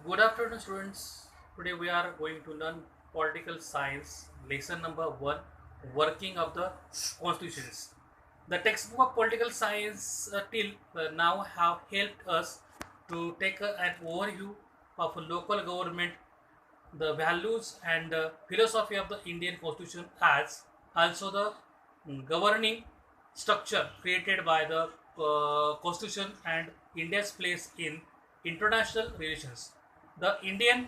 Good afternoon, students. Today we are going to learn political science, lesson number 1, working of the constitutions. The textbook of political science till now have helped us to take an overview of local government, the values and philosophy of the Indian constitution, as also the governing structure created by the constitution and India's place in international relations. The Indian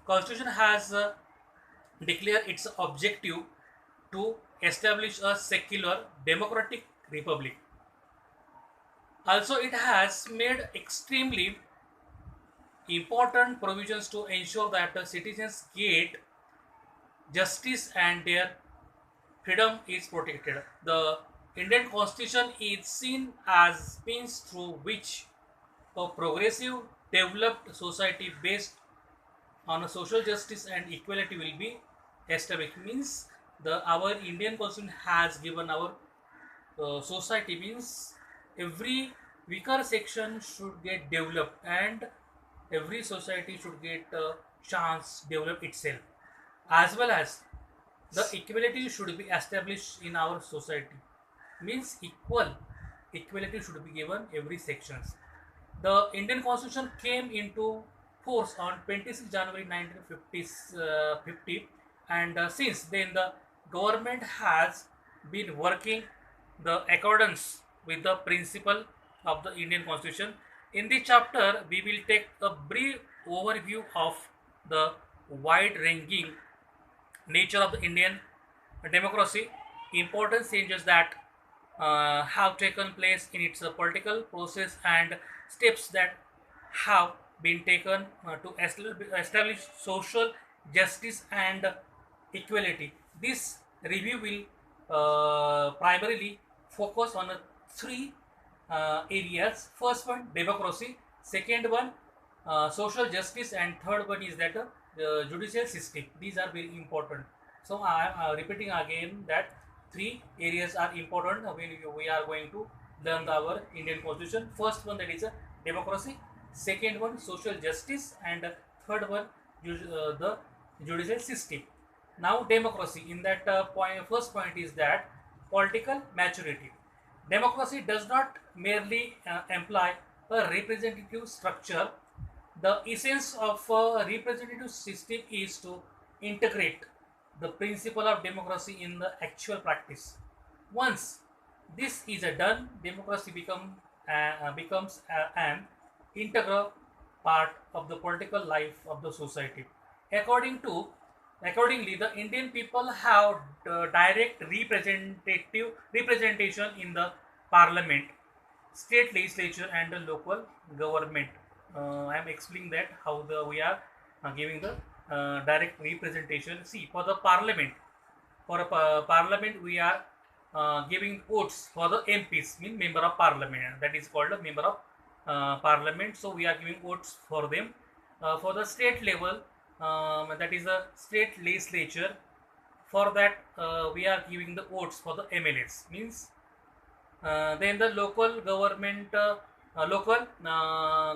constitution has declared its objective to establish a secular democratic republic. Also, it has made extremely important provisions to ensure that the citizens get justice and their freedom is protected. The Indian constitution is seen as means through which a progressive, developed society based on a social justice and equality will be established. Means the our Indian constitution has given our society, means every weaker section should get developed and every society should get a chance develop itself, as well as the equality should be established in our society, means equality should be given every sections. The Indian constitution came into force on 26 January 1950, and since then the government has been working the accordance with the principle of the Indian constitution. In this chapter we will take a brief overview of the wide ranging nature of the Indian democracy, important changes that have taken place in its political process, and steps that have been taken to establish social justice and equality. This review will primarily focus on three areas. First one, democracy. Second one, social justice, and third one is that the judicial system. These are very important. So I am repeating again that three areas are important when we are going to learn our Indian constitution. First one, that is a democracy. Second one, social justice, and third one, the judicial system. Now democracy. In that first point is that political maturity. Democracy does not merely imply a representative structure. The essence of a representative system is to integrate the principle of democracy in the actual practice. Once this is done, democracy becomes an integral part of the political life of the society. According to Accordingly, the Indian people have direct representative representation in the parliament, state legislature, and the local government. I am explaining that how we are giving the direct representation. See, for the parliament, for a parliament, we are giving votes for the MPs, mean member of parliament. That is called a member of parliament. So we are giving votes for them. For the state level, that is the state legislature. For that, we are giving the votes for the MLAs. Means then the local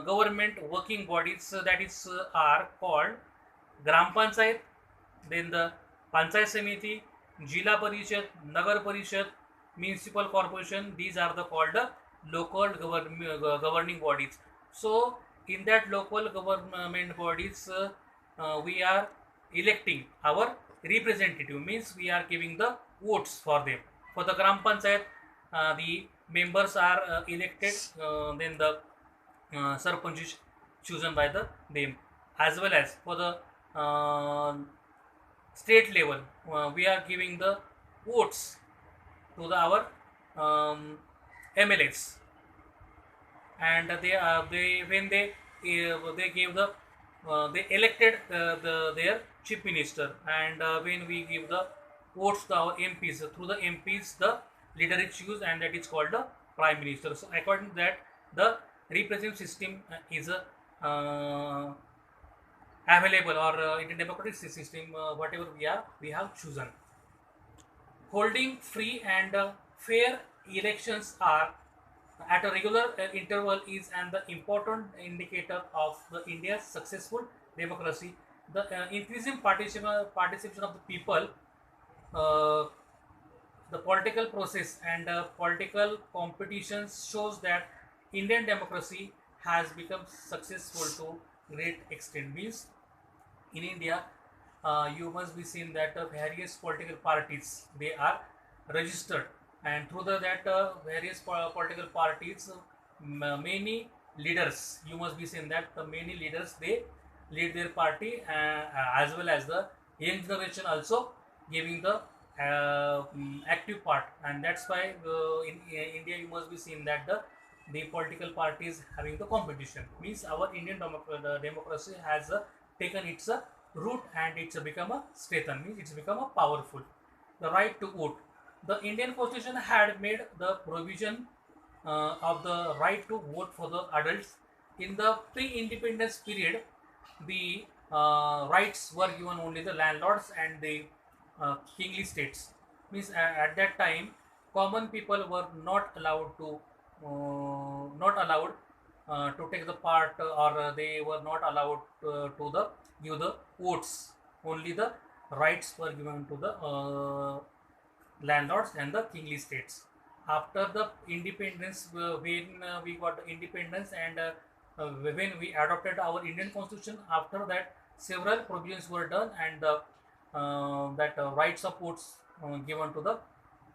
government working bodies, that is are called Gram Panchayat, then the Panchayat Samiti, Jila Parishad, Nagar Parishad, Municipal Corporation. These are the called the local governing bodies. So in that local government bodies, we are electing our representative, means we are giving the votes for them. For the Gram Panchayat, the members are elected, then the sarpanch is chosen by them, as well as for the state level, we are giving the votes to our MLAs, and they when they gave the they elected their chief minister, and when we give the votes to our MPs, through the MPs the leader is choose, and that is called the prime minister. So according to that, the representative system is available, or in a democratic system, whatever we have chosen. Holding free and fair elections are at a regular interval is an the important indicator of the India's successful democracy. The increasing participation of the people, uh, the political process and political competitions shows that Indian democracy has become successful to great extent. Means in India, you must be seen that various political parties they are registered, and through that various political parties, many leaders you must be seen that the many leaders they lead their party, as well as the young generation also giving the active part, and that's why in India you must be seen that the political parties having the competition. Means our Indian the democracy has taken its root and it's become a strengthen, means it's become a powerful. The right to vote. The Indian Constitution had made the provision of the right to vote for the adults. In the pre-independence period, the rights were given only the landlords and the kingly states. Means at that time, common people were not allowed to take the part, or they were not allowed to the give the votes. Only the rights were given to the landlords and the kingly states. After the independence, when we got independence and when we adopted our Indian Constitution, after that several provisions were done, and that rights of votes given to the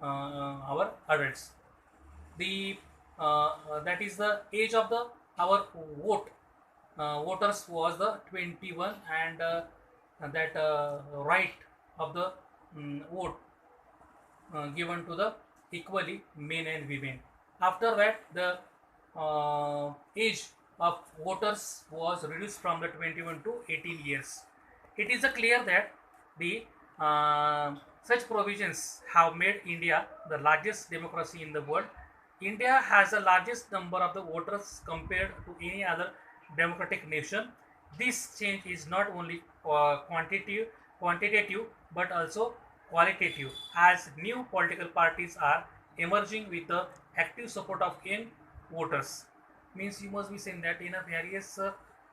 our adults. The that is the age of the our vote voters was the 21, and that right of the vote given to the equally men and women. After that, the age of voters was reduced from the 21 to 18 years. It is clear that the such provisions have made India the largest democracy in the world. India has the largest number of the voters compared to any other democratic nation. This change is not only quantitative but also qualitative, as new political parties are emerging with the active support of young voters. Means you must be saying that in a various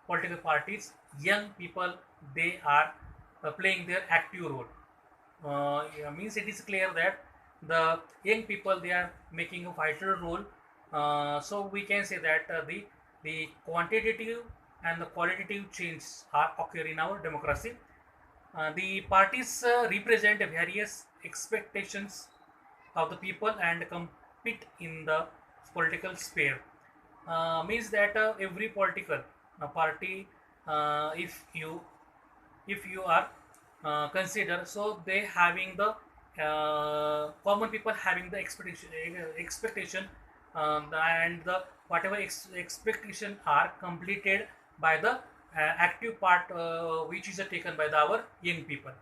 political parties, young people they are playing their active role. Yeah, means it is clear that the young people they are making a vital role. So we can say that the quantitative and the qualitative changes are occurring in our democracy. The parties represent various expectations of the people and compete in the political sphere. Means that every political party, if you are consider, so they having the common people having the expectation, and the whatever expectation are completed by the active part which is taken by our young people.